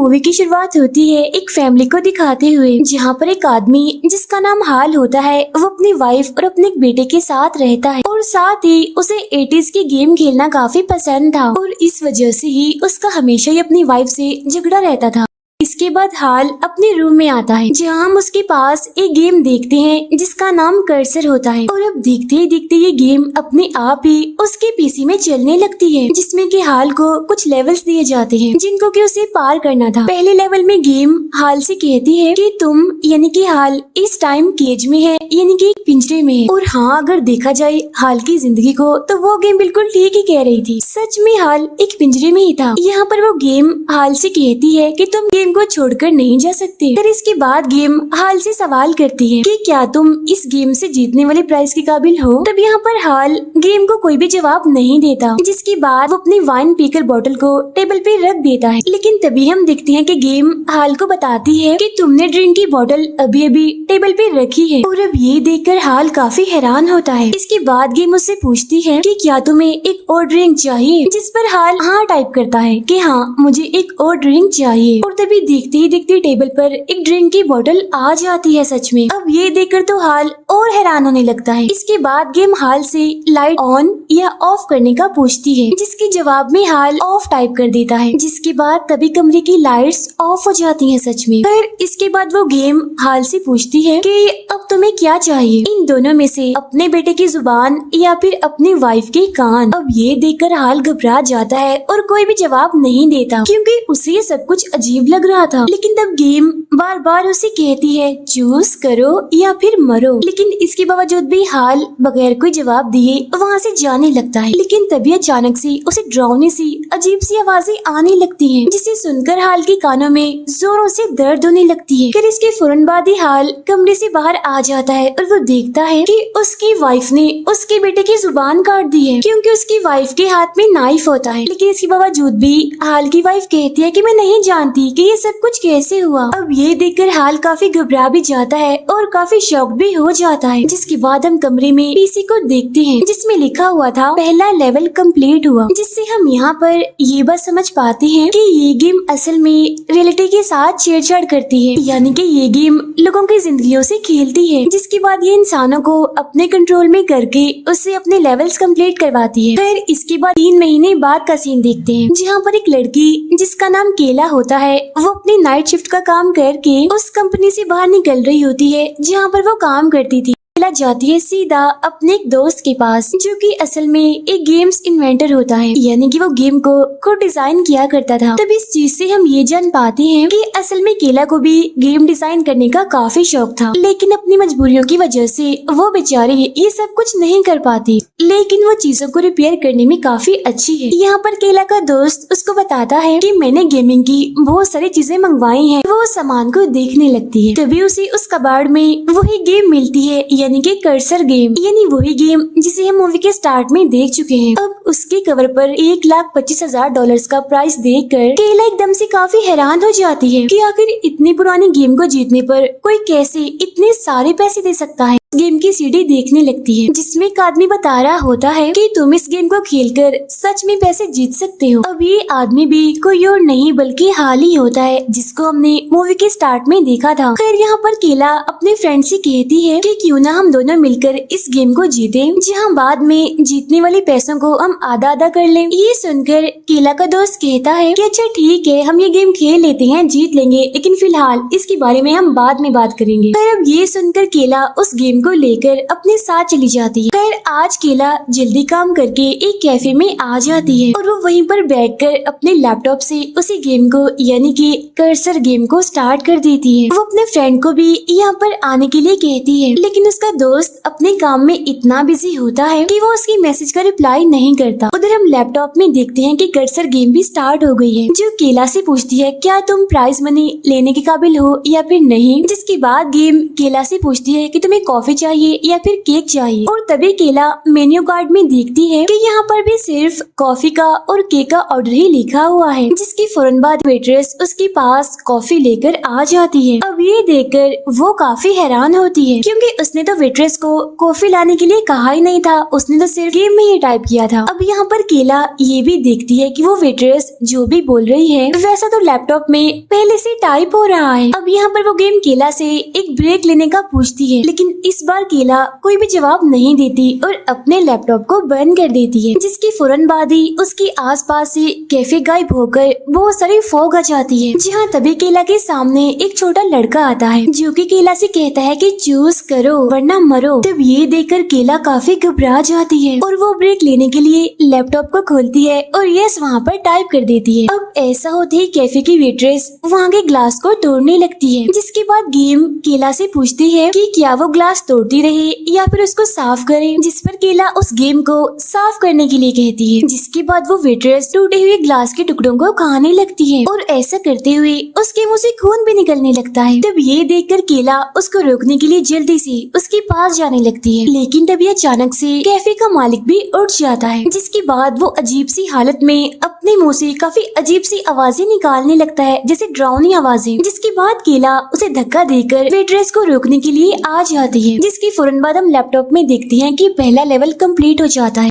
Movie की शुरुआत होती है एक फैमिली को दिखाते हुए, जहाँ पर एक आदमी जिसका नाम हाल होता है वो अपनी वाइफ और अपने एक बेटे के साथ रहता है और साथ ही उसे 80s की गेम खेलना काफी पसंद था और इस वजह से ही उसका हमेशा ही अपनी वाइफ से झगड़ा रहता था। इसके बाद हाल अपने रूम में आता है, जहाँ हम उसके पास एक गेम देखते हैं जिसका नाम कर्सर होता है और अब देखते ही देखते ये गेम अपने आप ही उसके पीसी में चलने लगती है, जिसमें कि हाल को कुछ लेवल्स दिए जाते हैं जिनको कि उसे पार करना था। पहले लेवल में गेम हाल से कहती है कि तुम यानी कि हाल इस टाइम केज में है, यानी कि एक पिंजरे में है। और हाँ, अगर देखा जाए हाल की जिंदगी को तो वो गेम बिल्कुल ठीक ही कह रही थी, सच में हाल एक पिंजरे में ही था। यहाँ पर वो गेम हाल से कहती है कि तुम गेम को छोड़कर नहीं जा सकते। फिर इसके बाद गेम हाल से सवाल करती है कि क्या तुम इस गेम से जीतने वाले प्राइज के काबिल हो। तब यहाँ पर हाल गेम को कोई भी जवाब नहीं देता, जिसके बाद वो अपनी वाइन पीकर बोतल को टेबल पे रख देता है। लेकिन तभी हम देखते हैं कि गेम हाल को बताती है कि तुमने ड्रिंक की बोतल अभी अभी टेबल पे रखी है। और अब ये देखकर हाल काफी हैरान होता है। इसके बाद गेम उससे पूछती है कि क्या तुम्हें एक और ड्रिंक चाहिए, जिस पर हाल हाँ टाइप करता है कि हाँ मुझे एक और ड्रिंक चाहिए। और तभी देखते ही देखते टेबल पर एक ड्रिंक की बोतल आ जाती है सच में। अब ये देखकर तो हाल और हैरान होने लगता है। इसके बाद गेम हाल से लाइट ऑन या ऑफ करने का पूछती है, जिसके जवाब में हाल ऑफ टाइप कर देता है। जिसके बाद तभी कमरे की लाइट्स ऑफ हो जाती हैं सच में। फिर इसके बाद वो गेम हाल से पूछती है कि अब तुम्हें क्या चाहिए, इन दोनों में से अपने बेटे की जुबान या फिर अपनी वाइफ के कान। अब ये देखकर हाल घबरा जाता है और कोई भी जवाब नहीं देता, क्योंकि उसे ये सब कुछ अजीब लग रहा था। लेकिन तब गेम बार बार उसे कहती है चूज करो या फिर मरो। लेकिन इसके बावजूद भी हाल बगैर कोई जवाब दिए वहाँ से जाने लगता है। लेकिन तभी अचानक से उसे डरावनी सी अजीब सी आवाजें आने लगती हैं, जिसे सुनकर हाल के कानों में जोरों से दर्द होने लगती है। फिर इसके फौरन बाद ही हाल कमरे से बाहर आ जाता है और वो देखता है कि उसकी वाइफ ने उसके बेटे की जुबान काट दी है, क्योंकि उसकी वाइफ के हाथ में नाइफ होता है। लेकिन इसके बावजूद भी हाल की वाइफ कहती है कि मैं नहीं जानती कि ये सब कुछ कैसे हुआ। अब ये देखकर हाल काफी घबरा भी जाता है और काफी शॉक भी हो जाता है। जिसके बाद हम कमरे में पीसी को देखते हैं, जिसमें लिखा हुआ था पहला लेवल कंप्लीट हुआ, जिससे हम यहाँ पर ये बात समझ पाते हैं कि ये गेम असल में रियलिटी के साथ छेड़छाड़ करती है, यानी कि ये गेम लोगों की जिंदगियों से खेलती है। जिसके बाद ये इंसानों को अपने कंट्रोल में करके उससे अपने लेवल्स कंप्लीट करवाती है। फिर इसके बाद 3 महीने बाद का सीन देखते हैं, जहाँ पर एक लड़की जिसका नाम केला होता है वो अपनी नाइट शिफ्ट का काम करके उस कंपनी से बाहर निकल रही होती है जहाँ पर वो काम करती थी। केला जाती है सीधा अपने एक दोस्त के पास, जो कि असल में एक गेम्स इन्वेंटर होता है, यानी कि वो गेम को खुद डिजाइन किया करता था। तब इस चीज से हम ये जान पाते हैं कि असल में केला को भी गेम डिजाइन करने का काफी शौक था, लेकिन अपनी मजबूरियों की वजह से वो बेचारी ये सब कुछ नहीं कर पाती, लेकिन वो चीजों को रिपेयर करने में काफी अच्छी है। यहाँ पर केला का दोस्त उसको बताता है कि मैंने गेमिंग की बहुत सारी चीजें मंगवाई हैं। वो सामान को देखने लगती है, तभी उसे उस कबाड़ में वही गेम मिलती है, यानी कि कर्सर गेम, यानी वही गेम जिसे हम मूवी के स्टार्ट में देख चुके हैं। अब उसके कवर पर $1,25,000 का प्राइस देखकर केला एकदम से काफी हैरान हो जाती है कि आखिर इतनी पुरानी गेम को जीतने पर कोई कैसे इतने सारे पैसे दे सकता है। गेम की सीडी देखने लगती है, जिसमें एक आदमी बता रहा होता है कि तुम इस गेम को खेलकर सच में पैसे जीत सकते हो। अब ये आदमी भी कोई और नहीं बल्कि हाल ही होता है, जिसको हमने मूवी के स्टार्ट में देखा था। खैर यहाँ पर केला अपने फ्रेंड से कहती है कि क्यों ना हम दोनों मिलकर इस गेम को जीते, जहाँ बाद में जीतने वाले पैसों को हम आधा आधा कर लें। ये सुनकर केला का दोस्त कहता है कि अच्छा ठीक है, हम ये गेम खेल लेते हैं, जीत लेंगे, लेकिन फिलहाल इसके बारे में हम बाद में बात करेंगे। फिर अब ये सुनकर केला उस गेम को लेकर अपने साथ चली जाती है। खैर आज केला जल्दी काम करके एक कैफे में आ जाती है और वो वहीं पर बैठकर अपने लैपटॉप से उसी गेम को यानी कि कर्सर गेम को स्टार्ट कर देती है। वो अपने फ्रेंड को भी यहाँ पर आने के लिए कहती है, लेकिन उसका दोस्त अपने काम में इतना बिजी होता है कि वो उसकी मैसेज का रिप्लाई नहीं करता। उधर हम लैपटॉप में देखते हैं कि कर्सर गेम भी स्टार्ट हो गई है, जो केला से पूछती है क्या तुम प्राइज मनी लेने के काबिल हो या फिर नहीं। जिसके बाद गेम केला से पूछती है कि तुम्हें कॉफी चाहिए या फिर केक चाहिए। और तभी केला मेन्यू कार्ड में देखती है कि यहाँ पर भी सिर्फ कॉफी का और केक का ऑर्डर ही लिखा हुआ है। जिसके फौरन बाद वेट्रेस उसके पास कॉफी लेकर आ जाती है। अब ये देखकर वो काफी हैरान होती है, क्योंकि उसने तो तो वेट्रेस को कॉफी लाने के लिए कहा ही नहीं था, उसने तो सिर्फ गेम में ही टाइप किया था। अब यहाँ पर केला ये भी देखती है कि वो वेट्रेस जो भी बोल रही है वैसा तो लैपटॉप में पहले से टाइप हो रहा है। अब यहाँ पर वो गेम केला से एक ब्रेक लेने का पूछती है, लेकिन इस बार केला कोई भी जवाब नहीं देती और अपने लैपटॉप को बंद कर देती है, जिसकी फौरन बाद ही उसके आसपास से कैफे गायब होकर बहुत सारी फॉग आ जाती है। जहाँ तभी केला के सामने एक छोटा लड़का आता है जो कि केला से कहता है कि चूज करो वरना मरो। तब ये देखकर केला काफी घबरा जाती है और वो ब्रेक लेने के लिए लैपटॉप को खोलती है और यस वहाँ पर टाइप कर देती है। अब ऐसा होते ही कैफे की वेट्रेस वहाँ के ग्लास को तोड़ने लगती है, जिसके बाद गेम केला से पूछती है कि क्या वो ग्लास तोड़ती रहे या फिर उसको साफ करे, जिस पर केला उस गेम को साफ करने के लिए कहती है। जिसके बाद वो वेट्रेस टूटे हुए ग्लास के टुकड़ों को खाने लगती है और ऐसा करते हुए उसके मुंह से खून भी निकलने लगता है। तब ये देखकर केला उसको रोकने के लिए जल्दी से उसके पास जाने लगती है, लेकिन तभी अचानक से कैफे का मालिक भी उठ जाता है, जिसके बाद वो अजीब सी हालत में अपने मुंह से काफी अजीब सी आवाजें निकालने लगता है, जैसे डरावनी आवाजें। जिसके बाद केला उसे धक्का देकर वेट्रेस को रोकने के लिए आ जाती है, जिसकी फौरन बाद हम लैपटॉप में देखते हैं कि पहला लेवल कंप्लीट हो जाता है।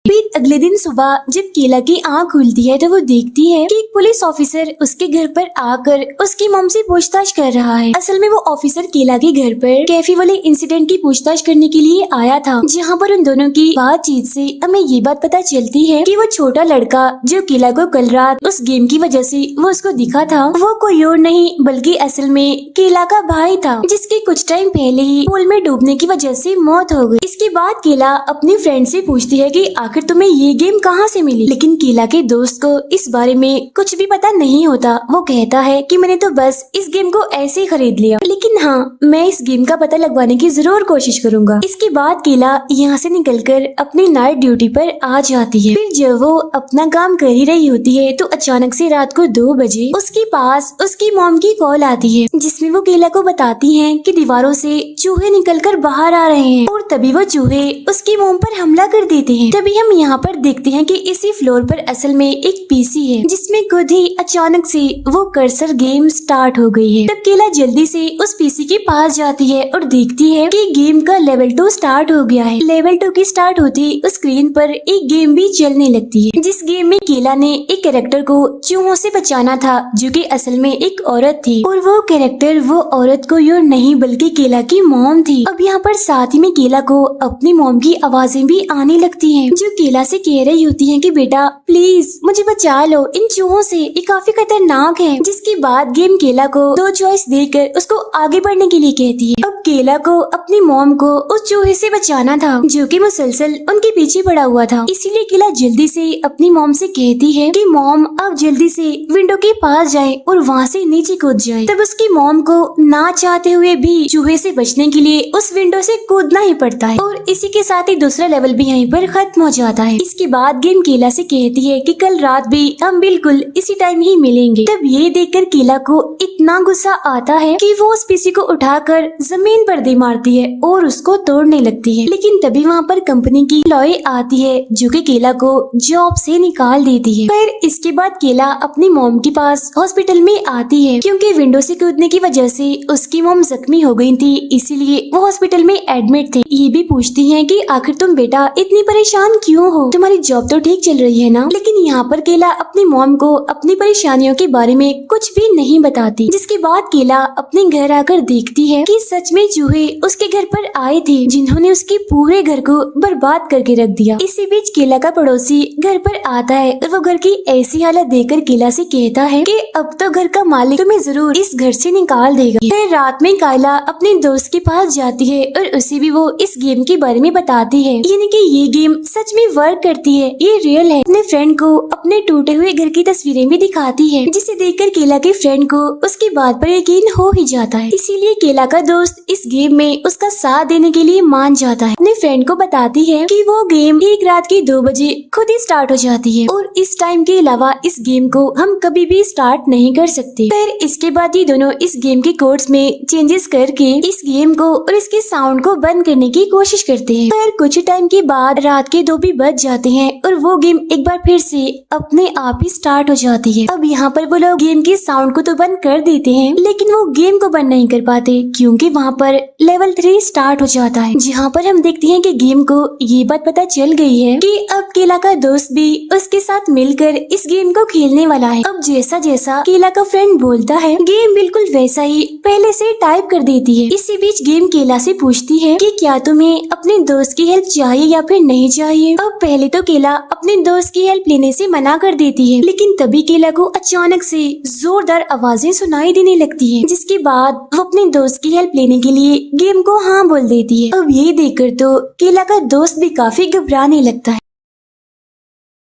फिर अगले दिन सुबह जब केला की आँख खुलती है तो वो देखती है कि एक पुलिस ऑफिसर उसके घर पर आकर उसकी मॉम से पूछताछ कर रहा है। असल में वो ऑफिसर केला के घर पर कैफे वाले इंसिडेंट की पूछताछ करने के लिए आया था, जहाँ पर उन दोनों की बातचीत से हमें ये बात पता चलती है कि वो छोटा लड़का जो केला को कल रात उस गेम की वजह से वो उसको दिखा था, वो कोई और नहीं बल्कि असल में केला का भाई था, जिसकी कुछ टाइम पहले ही पूल में डूबने की वजह से मौत हो गई। इसके बाद केला अपनी फ्रेंड से पूछती है कि आखिर तुम्हें ये गेम कहाँ से मिली, लेकिन केला के दोस्त को इस बारे में कुछ भी पता नहीं होता। वो कहता है कि मैंने तो बस इस गेम को ऐसे ही खरीद लिया, लेकिन हाँ मैं इस गेम का पता लगवाने की जरूर कोशिश करूंगा। इसके बाद केला यहाँ से निकलकर अपनी नाइट ड्यूटी पर आ जाती है। फिर जब वो अपना काम कर ही रही होती है तो अचानक से रात को 2 बजे उसके पास उसकी मॉम की कॉल आती है, जिसमें वो केला को बताती है कि दीवारों से चूहे निकलकर बाहर आ रहे हैं और तभी वो चूहे उसकी मॉम पर हमला कर देते हैं। तभी हम यहाँ पर देखते हैं कि इसी फ्लोर पर असल में एक पीसी है, जिसमें खुद ही अचानक से वो कर्सर गेम स्टार्ट हो गई है। तब केला जल्दी से उस पीसी के पास जाती है और देखती है कि गेम का लेवल 2 स्टार्ट हो गया है। लेवल 2 की स्टार्ट होती उस स्क्रीन पर एक गेम भी चलने लगती है, जिस गेम में केला ने एक कैरेक्टर को चूहों से बचाना था जो कि असल में एक औरत थी, और वो कैरेक्टर वो औरत कोई और नहीं बल्कि केला की मॉम थी। अब यहाँ पर साथ ही में केला को अपनी मॉम की आवाजें भी आने लगती हैं, जो केला से कह रही होती हैं कि बेटा प्लीज मुझे बचा लो इन चूहों से, ये काफी खतरनाक है। जिसके बाद गेम केला को 2 चॉइस देकर उसको आगे बढ़ने के लिए कहती है। अब केला को अपनी मॉम को उस चूहे से बचाना था जो कि मुसलसल उनके पीछे पड़ा हुआ था, इसीलिए केला जल्दी से अपनी मॉम से कहती है कि मॉम अब जल्दी से विंडो के पास जाए और वहाँ से नीचे कूद जाए। तब उसकी मॉम को ना चाहते हुए भी चूहे से बचने के लिए उस विंडो से कूदना ही पड़ता है, और इसी के साथ ही दूसरा लेवल भी यहीं पर खत्म हो जाता है। इसके बाद गेम केला से कहती है कि कल रात भी हम बिल्कुल इसी टाइम ही मिलेंगे। तब ये देखकर केला को इतना गुस्सा आता है कि वो उस पीसी को उठाकर जमीन पर दे मारती है और उसको तोड़ने लगती है। लेकिन तभी वहाँ पर कंपनी की एम्प्लॉय आती है जो कि केला को जॉब से निकाल देती है। फिर इसके बाद केला अपनी मॉम के पास हॉस्पिटल में आती है, क्योंकि विंडो से कूदने की वजह से उसकी मॉम जख्मी हो गई थी, इसीलिए वो हॉस्पिटल में एडमिट थे। ये भी पूछती है कि आखिर तुम बेटा इतनी परेशान क्यों हो, तुम्हारी जॉब तो ठीक चल रही है ना। लेकिन यहाँ पर केला अपनी मॉम को अपनी परेशानियों के बारे में कुछ भी नहीं बताती। जिसके बाद केला अपने घर आकर देखती है कि सच में चूहे उसके घर पर आए थे, जिन्होंने उसके पूरे घर को बर्बाद करके रख दिया। इसी बीच केला का पड़ोसी घर पर आता है और वो घर की ऐसी हालत देखकर केला से कहता है कि अब तो घर का मालिक तुम्हें जरूर इस घर से निकाल देगा। फिर रात में कायला अपने दोस्त के पास जाती है और उसे भी वो इस गेम के बारे में बताती है, यानी कि ये गेम सच में वर्क करती है, ये रियल है। अपने फ्रेंड को अपने टूटे हुए घर की तस्वीरें भी दिखाती है, जिसे देखकर केला के फ्रेंड को उसकी बात पर यकीन हो ही जाता है। इसीलिए केला का दोस्त इस गेम में उसका साथ देने के लिए मान जाता है। अपने फ्रेंड को बताती है कि वो गेम एक रात के 2 बजे खुद ही स्टार्ट हो जाती है और इस टाइम के अलावा इस गेम को हम कभी भी स्टार्ट नहीं कर सकते। फिर इसके बाद ये दोनों इस गेम के कोड्स में चेंजेस करके इस गेम को और इसके साउंड को बंद करने की कोशिश करते हैं। फिर कुछ टाइम के बाद रात के 2 भी बज बच जाते हैं और वो गेम एक बार फिर से अपने आप ही स्टार्ट हो जाती है। अब यहाँ पर वो लोग गेम की साउंड को तो बंद कर देते हैं, लेकिन वो गेम को बंद नहीं कर पाते क्योंकि वहाँ पर लेवल 3 स्टार्ट हो जाता है, जहाँ पर हम देखते हैं कि गेम को ये बात पता चल गई है कि अब केला का दोस्त भी उसके साथ मिलकर इस गेम को खेलने वाला है। अब जैसा जैसा केला का फ्रेंड बोलता है, गेम बिल्कुल वैसा ही पहले से टाइप कर देती है। इसी बीच गेम केला से पूछती है कि क्या तुम्हें अपने दोस्त की हेल्प चाहिए या फिर नहीं चाहिए। अब पहले तो केला अपने दोस्त की हेल्प लेने से मना कर देती है, लेकिन तभी केला को अचानक से जोरदार आवाजें सुनाई देने लगती है, जिसके बाद वो अपने दोस्त की हेल्प लेने के लिए गेम को हाँ बोल देती है। अब ये देखकर तो केला का दोस्त भी काफी घबराने लगता है।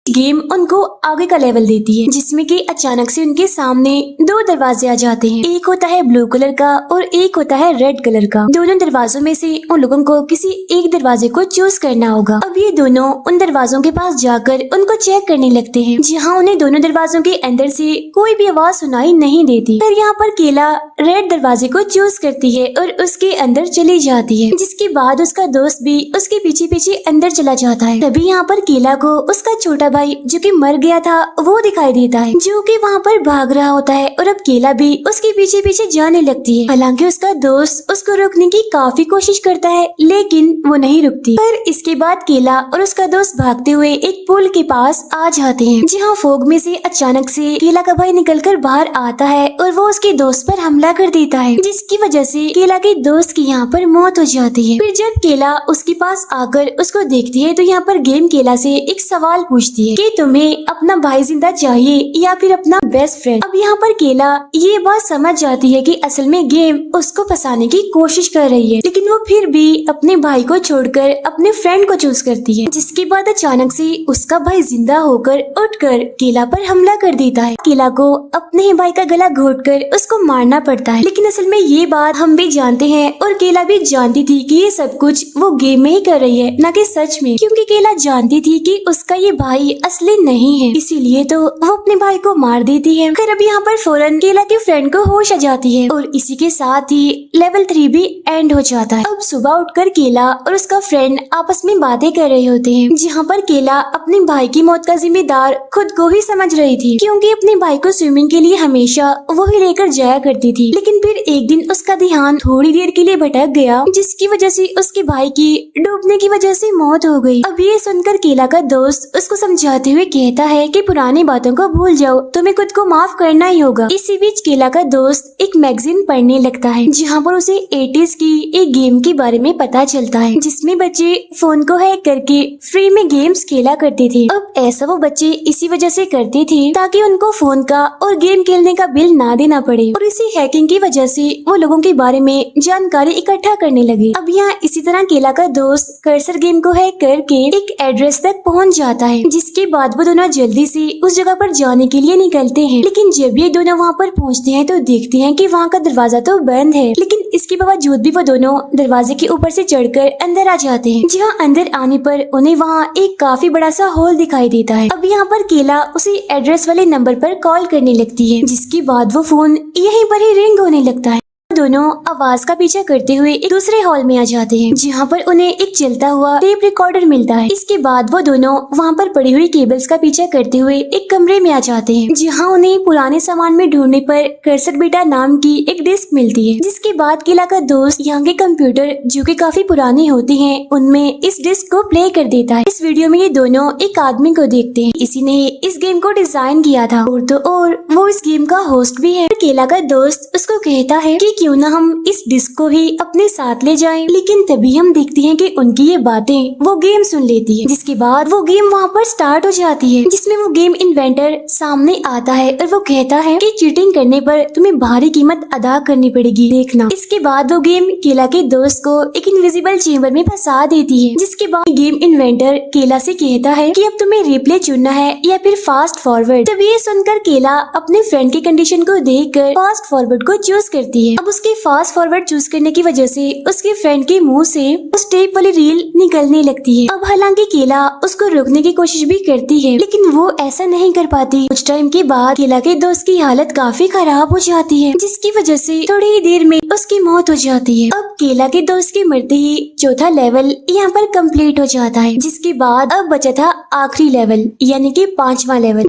गेम उनको आगे का लेवल देती है, जिसमें कि अचानक से उनके सामने 2 दरवाजे आ जाते हैं। एक होता है ब्लू कलर का और एक होता है रेड कलर का। दोनों दरवाजों में से उन लोगों को किसी एक दरवाजे को चूज करना होगा। अब ये दोनों उन दरवाजों के पास जाकर उनको चेक करने लगते हैं, जहाँ उन्हें दोनों दरवाजों के अंदर से कोई भी आवाज सुनाई नहीं देती। फिर यहाँ पर केला रेड दरवाजे को चूज करती है और उसके अंदर चली जाती है, जिसके बाद उसका दोस्त भी उसके पीछे पीछे अंदर चला जाता है। तभी यहाँ पर केला को उसका छोटा भाई जो कि मर गया था वो दिखाई देता है, जो कि वहाँ पर भाग रहा होता है और अब केला भी उसके पीछे पीछे जाने लगती है। हालांकि उसका दोस्त उसको रोकने की काफी कोशिश करता है, लेकिन वो नहीं रुकती। पर इसके बाद केला और उसका दोस्त भागते हुए एक पुल के पास आ जाते हैं, जहाँ फोग में से अचानक से केला का भाई निकलकर बाहर आता है और वो उसके दोस्त पर हमला कर देता है, जिसकी वजह से केला के दोस्त की यहाँ पर मौत हो जाती है। फिर जब केला उसके पास आकर उसको देखती है तो यहाँ पर गेम केला से एक सवाल पूछती है कि तुम्हें अपना भाई जिंदा चाहिए या फिर अपना बेस्ट फ्रेंड। अब यहाँ पर केला ये बात समझ जाती है कि असल में गेम उसको फंसाने की कोशिश कर रही है, लेकिन वो फिर भी अपने भाई को छोड़कर अपने फ्रेंड को चूज करती है, जिसके बाद अचानक से उसका भाई जिंदा होकर उठकर केला पर हमला कर देता है। केला को अपने ही भाई का गला घोटकर उसको मारना पड़ता है, लेकिन असल में ये बात हम भी जानते हैं और केला भी जानती थी कि ये सब कुछ वो गेम में ही कर रही है, न कि सच में, क्योंकि केला जानती थी कि उसका ये भाई असली नहीं है, इसीलिए तो वो अपने भाई को मार देती है। फिर अब यहाँ पर फौरन केला के फ्रेंड को होश आ जाती है और इसी के साथ ही लेवल 3 भी एंड हो जाता है। अब सुबह उठकर केला और उसका फ्रेंड आपस में बातें कर रहे होते हैं, जहाँ पर केला अपने भाई की मौत का जिम्मेदार खुद को ही समझ रही थी, क्योंकि अपने भाई को स्विमिंग के लिए हमेशा वो ही लेकर जाया करती थी। लेकिन फिर एक दिन उसका ध्यान थोड़ी देर के लिए भटक गया, जिसकी वजह से उसके भाई की डूबने की वजह से मौत हो गई। अब ये सुनकर केला का दोस्त उसको समझाते हुए कहता है कि पुरानी बातों को भूल जाओ, तुम्हें खुद को माफ करना ही होगा। इसी बीच केला का दोस्त एक मैगजीन पढ़ने लगता है, जहाँ पर उसे 80s की एक गेम के बारे में पता चलता है, जिसमें बच्चे फोन को हैक करके फ्री में गेम्स खेला करते थे। अब ऐसा वो बच्चे इसी वजह से करते थे ताकि उनको फोन का और गेम खेलने का बिल ना देना पड़े, और इसी हैकिंग की वजह से वो लोगों के बारे में जानकारी इकट्ठा करने लगे। अब यहाँ इसी तरह केला का दोस्त कर्सर गेम को हैक करके एक एड्रेस तक पहुँच जाता है, जिसके बाद वो दोनों जल्दी से उस जगह पर जाने के लिए निकलते हैं। लेकिन जब ये दोनों वहाँ पर पहुँचते हैं तो देखते हैं कि वहाँ का दरवाजा तो बंद है, लेकिन इसके बावजूद भी वो दोनों दरवाजे के ऊपर से चढ़कर अंदर आ जाते हैं, जहाँ अंदर आने पर उन्हें वहाँ एक काफी बड़ा सा हॉल दिखाई देता है। अब यहाँ पर केला उसी एड्रेस वाले नंबर पर कॉल करने लगती है, जिसके बाद वो फोन यहीं पर ही रिंग होने लगता है। दोनों आवाज का पीछा करते हुए एक दूसरे हॉल में आ जाते हैं, जहाँ पर उन्हें एक चलता हुआ टेप रिकॉर्डर मिलता है। इसके बाद वो दोनों वहाँ पर पड़ी हुई केबल्स का पीछा करते हुए एक कमरे में आ जाते हैं, जहाँ उन्हें पुराने सामान में ढूंढने पर कर्सर बेटा नाम की एक डिस्क मिलती है। जिसके बाद केला का दोस्त यहाँ के कंप्यूटर जो कि काफी पुराने होते हैं उनमें इस डिस्क को प्ले कर देता है। इस वीडियो में ये दोनों एक आदमी को देखते हैं, इसी ने इस गेम को डिजाइन किया था और तो और वो इस गेम का होस्ट भी है। केला का दोस्त उसको कहता है कि क्यों ना हम इस डिस्क को ही अपने साथ ले जाएं। लेकिन तभी हम देखते हैं कि उनकी ये बातें वो गेम सुन लेती है, जिसके बाद वो गेम वहाँ पर स्टार्ट हो जाती है, जिसमें वो गेम इन्वेंटर सामने आता है और वो कहता है कि चीटिंग करने पर तुम्हें भारी कीमत अदा करनी पड़ेगी, देखना। इसके बाद वो गेम केला के दोस्त को एक इनविजिबल चेम्बर में फंसा देती है, जिसके बाद गेम इन्वेंटर केला से कहता है कि अब तुम्हें रिप्ले चुनना है या फिर फास्ट फॉरवर्ड। तब ये सुनकर केला अपने फ्रेंड की कंडीशन को देखकर फास्ट फॉरवर्ड को चूज करती है। अब उसके फास्ट फॉरवर्ड चूज करने की वजह से उसके फ्रेंड के मुंह से उस टेप वाली रील निकलने लगती है। अब हालांकि केला उसको रोकने की कोशिश भी करती है, लेकिन वो ऐसा नहीं कर पाती। कुछ टाइम के बाद केला के दोस्त की हालत काफी खराब हो जाती है, जिसकी वजह से थोड़ी ही देर में उसकी मौत हो जाती है। अब केला के दोस्त के मरते ही चौथा लेवल यहाँ पर कंप्लीट हो जाता है, जिसके बाद अब बचा था आखिरी लेवल यानी कि 5वां लेवल।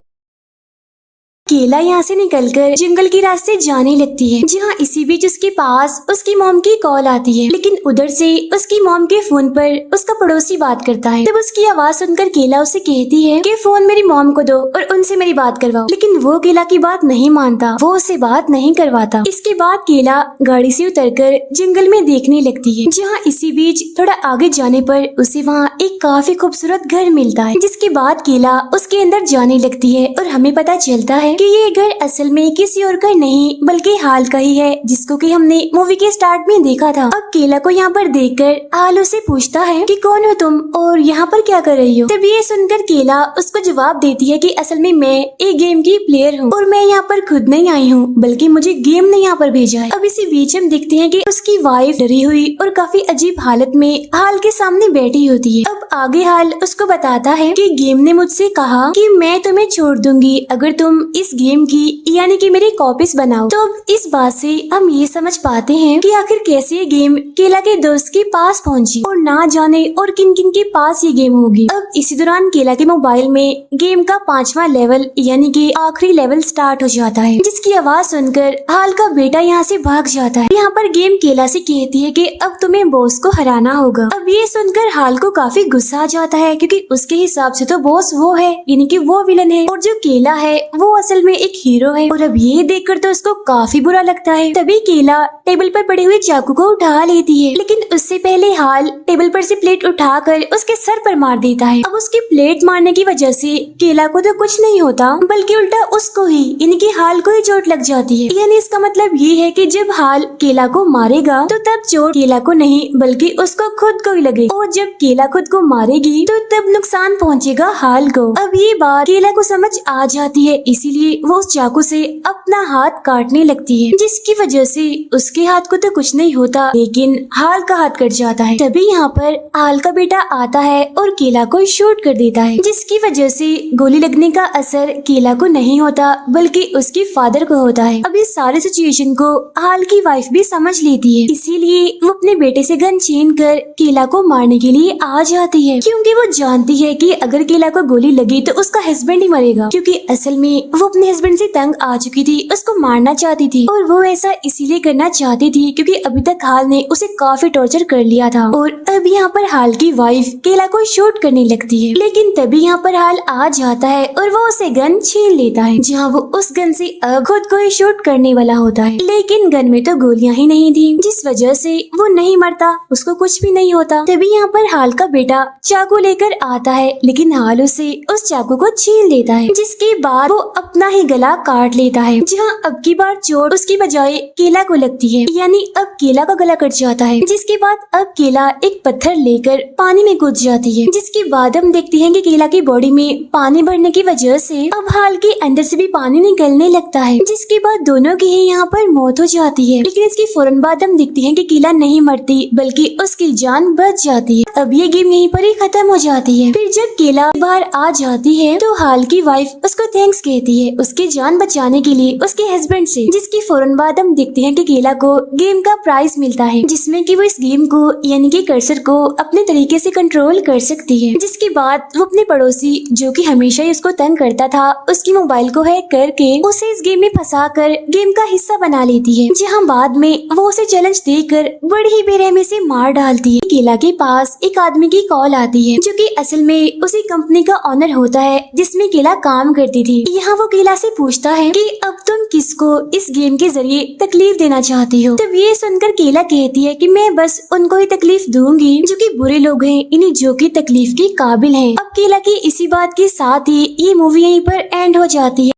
केला यहाँ से निकलकर जंगल के रास्ते जाने लगती है, जहाँ इसी बीच उसके पास उसकी मॉम की कॉल आती है। लेकिन उधर से उसकी मॉम के फोन पर उसका पड़ोसी बात करता है। तब उसकी आवाज सुनकर केला उसे कहती है कि फोन मेरी मॉम को दो और उनसे मेरी बात करवाओ। लेकिन वो केला की बात नहीं मानता, वो उससे बात नहीं करवाता। इसके बाद केला गाड़ी से उतरकर जंगल में देखने लगती है, जहाँ इसी बीच थोड़ा आगे जाने पर उसे वहाँ एक काफी खूबसूरत घर मिलता है। जिसके बाद केला उसके अंदर जाने लगती है और हमें पता चलता है कि ये घर असल में किसी और का नहीं बल्कि हाल का ही है, जिसको कि हमने मूवी के स्टार्ट में देखा था। अब केला को यहाँ पर देखकर हाल उसे पूछता है कि कौन हो तुम और यहाँ पर क्या कर रही हो। तब ये सुनकर केला उसको जवाब देती है कि असल में मैं एक गेम की प्लेयर हूँ और मैं यहाँ पर खुद नहीं आई हूँ बल्कि मुझे गेम ने यहाँ पर भेजा है। अब इसी बीच हम देखते हैं कि उसकी वाइफ डरी हुई और काफी अजीब हालत में हाल के सामने बैठी होती है। अब आगे हाल उसको बताता है कि गेम ने मुझसे कहा कि मैं तुम्हें छोड़ दूंगी अगर तुम इस गेम की यानी कि मेरी कॉपीज बनाओ। तो अब इस बात से हम ये समझ पाते हैं कि आखिर कैसे ये गेम केला के दोस्त के पास पहुंची और ना जाने और किन किन के पास ये गेम होगी। अब इसी दौरान केला के मोबाइल में गेम का 5वां लेवल यानी कि आखिरी लेवल स्टार्ट हो जाता है, जिसकी आवाज सुनकर हाल का बेटा यहाँ से भाग जाता है। यहाँ पर गेम केला से कहती है कि अब तुम्हें बॉस को हराना होगा। अब ये सुनकर हाल को काफी गुस्सा आ जाता है, क्योंकि उसके हिसाब से तो बॉस वो है यानी कि वो विलन है और जो केला है वो असल में एक हीरो है। और अब ये देखकर तो उसको काफी बुरा लगता है। तभी केला टेबल पर पड़े हुए चाकू को उठा लेती है, लेकिन उससे पहले हाल टेबल पर से प्लेट उठाकर उसके सर पर मार देता है। अब उसकी प्लेट मारने की वजह से केला को तो कुछ नहीं होता बल्कि उल्टा उसको ही यानी कि हाल को ही चोट लग जाती है। यानी इसका मतलब ये है कि जब हाल केला को मारेगा तो तब चोट केला को नहीं बल्कि उसको खुद को ही लगेगी, और जब केला खुद को मारेगी तो तब नुकसान पहुँचेगा हाल को। अब ये बात केला को समझ आ जाती है, इसीलिए वो उस चाकू से अपना हाथ काटने लगती है, जिसकी वजह से उसके हाथ को तो कुछ नहीं होता लेकिन हाल का हाथ कट जाता है। तभी यहाँ पर हाल का बेटा आता है और केला को शूट कर देता है, जिसकी वजह से गोली लगने का असर केला को नहीं होता बल्कि उसके फादर को होता है। अब इस सारे सिचुएशन को हाल की वाइफ भी समझ लेती है, इसीलिए वो अपने बेटे से गन छीन कर केला को मारने के लिए आ जाती है, क्योंकि वो जानती है कि अगर केला को गोली लगी तो उसका हस्बैंड ही मरेगा, क्योंकि असल में वो अपने हस्बैंड से तंग आ चुकी थी, उसको मारना चाहती थी। और वो ऐसा इसीलिए करना चाहती थी क्योंकि अभी तक हाल ने उसे काफी टॉर्चर कर लिया था। और अब यहाँ पर हाल की वाइफ केला को शूट करने लगती है, लेकिन तभी यहाँ पर हाल आ जाता है और वो उसे गन छीन लेता है, जहाँ वो उस गन से अब खुद को ही शूट करने वाला होता है। लेकिन गन में तो गोलियां ही नहीं थी, जिस वजह से वो नहीं मरता, उसको कुछ भी नहीं होता। तभी यहाँ पर हाल का बेटा चाकू लेकर आता है, लेकिन हाल उसे उस चाकू को छीन लेता है, जिसके बाद वो अपना ही गला काट लेता है, जहाँ अब की बार चोट उसकी बजाय केला को लगती है, यानी अब केला का गला कट जाता है। जिसके बाद अब केला एक पत्थर लेकर पानी में कूद जाती है, जिसके बाद हम देखते हैं कि केला की बॉडी में पानी भरने की वजह से अब हाल के अंदर से भी पानी निकलने लगता है, जिसके बाद दोनों की ही यहाँ पर मौत हो जाती है। लेकिन इसके फौरन बाद हम देखते हैं कि केला नहीं मरती बल्कि उसकी जान बच जाती है। अब ये गेम यहीं पर ही खत्म हो जाती है। फिर जब केला बाहर आ जाती है तो हाल की वाइफ उसको थैंक्स कहती है उसकी जान बचाने के लिए उसके हस्बैंड से, जिसकी फौरन बाद हम देखते हैं कि केला को गेम का प्राइज मिलता है, जिसमें कि वो इस गेम को यानी कि कर्सर को अपने तरीके से कंट्रोल कर सकती है। जिसके बाद वो अपने पड़ोसी जो कि हमेशा ही उसको तंग करता था उसकी मोबाइल को हैक करके उसे इस गेम में फंसा कर गेम का हिस्सा बना लेती है, जहाँ बाद में वो उसे चैलेंज देकर बड़ी ही बेरहमी से मार डालती है। केला के पास एक आदमी की कॉल आती है जो कि असल में उसी कंपनी का ऑनर होता है जिसमें केला काम करती थी। यहाँ वो केला से पूछता है कि अब तुम किसको इस गेम के जरिए तकलीफ देना चाहती हो। तब ये सुनकर केला कहती है कि मैं बस उनको ही तकलीफ दूंगी जो कि बुरे लोग हैं, इन्हीं जो कि तकलीफ के काबिल हैं। अब केला की इसी बात के साथ ही ये मूवी यहीं पर एंड हो जाती है।